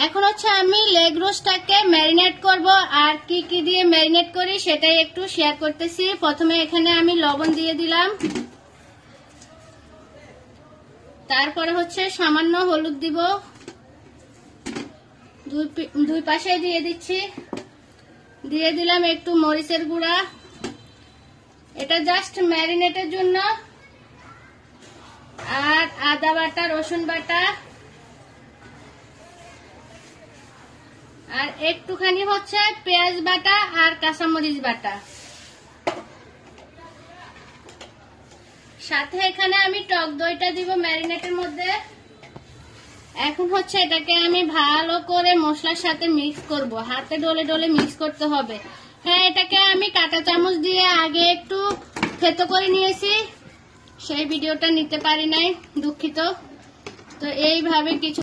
এখন হচ্ছে আমি লেগ রোস্টটাকে ম্যারিনেট করব, আর কি কি দিয়ে ম্যারিনেট করি সেটাই একটু শেয়ার করতেছি। প্রথমে এখানে আমি লবণ দিয়ে দিলাম, তারপরে হচ্ছে সামান্য হলুদ দিব, দুই পাশে দিয়ে দিচ্ছি। দিয়ে দিলাম একটু মরিচের গুঁড়া, এটা জাস্ট ম্যারিনেটের জন্য। আর আদা বাটা, রসুন বাটা, আর একটুখানি হচ্ছে পেঁয়াজ বাটা আর কাঁচামরিচ বাটা। সাথে এখানে আমি টক দইটা দিব ম্যারিনেটের মধ্যে। এখন হচ্ছে এটাকে আমি ভালো করে মশলার সাথে মিক্স করব, হাতে ডলে ডলে মিক্স করতে হবে। হ্যাঁ, এটাকে আমি কাঁটা চামচ দিয়ে আগে একটু থেতো করে নিয়েছি, সেই ভিডিওটা নিতে পারি নাই, দুঃখিত। তো এইভাবে কিছু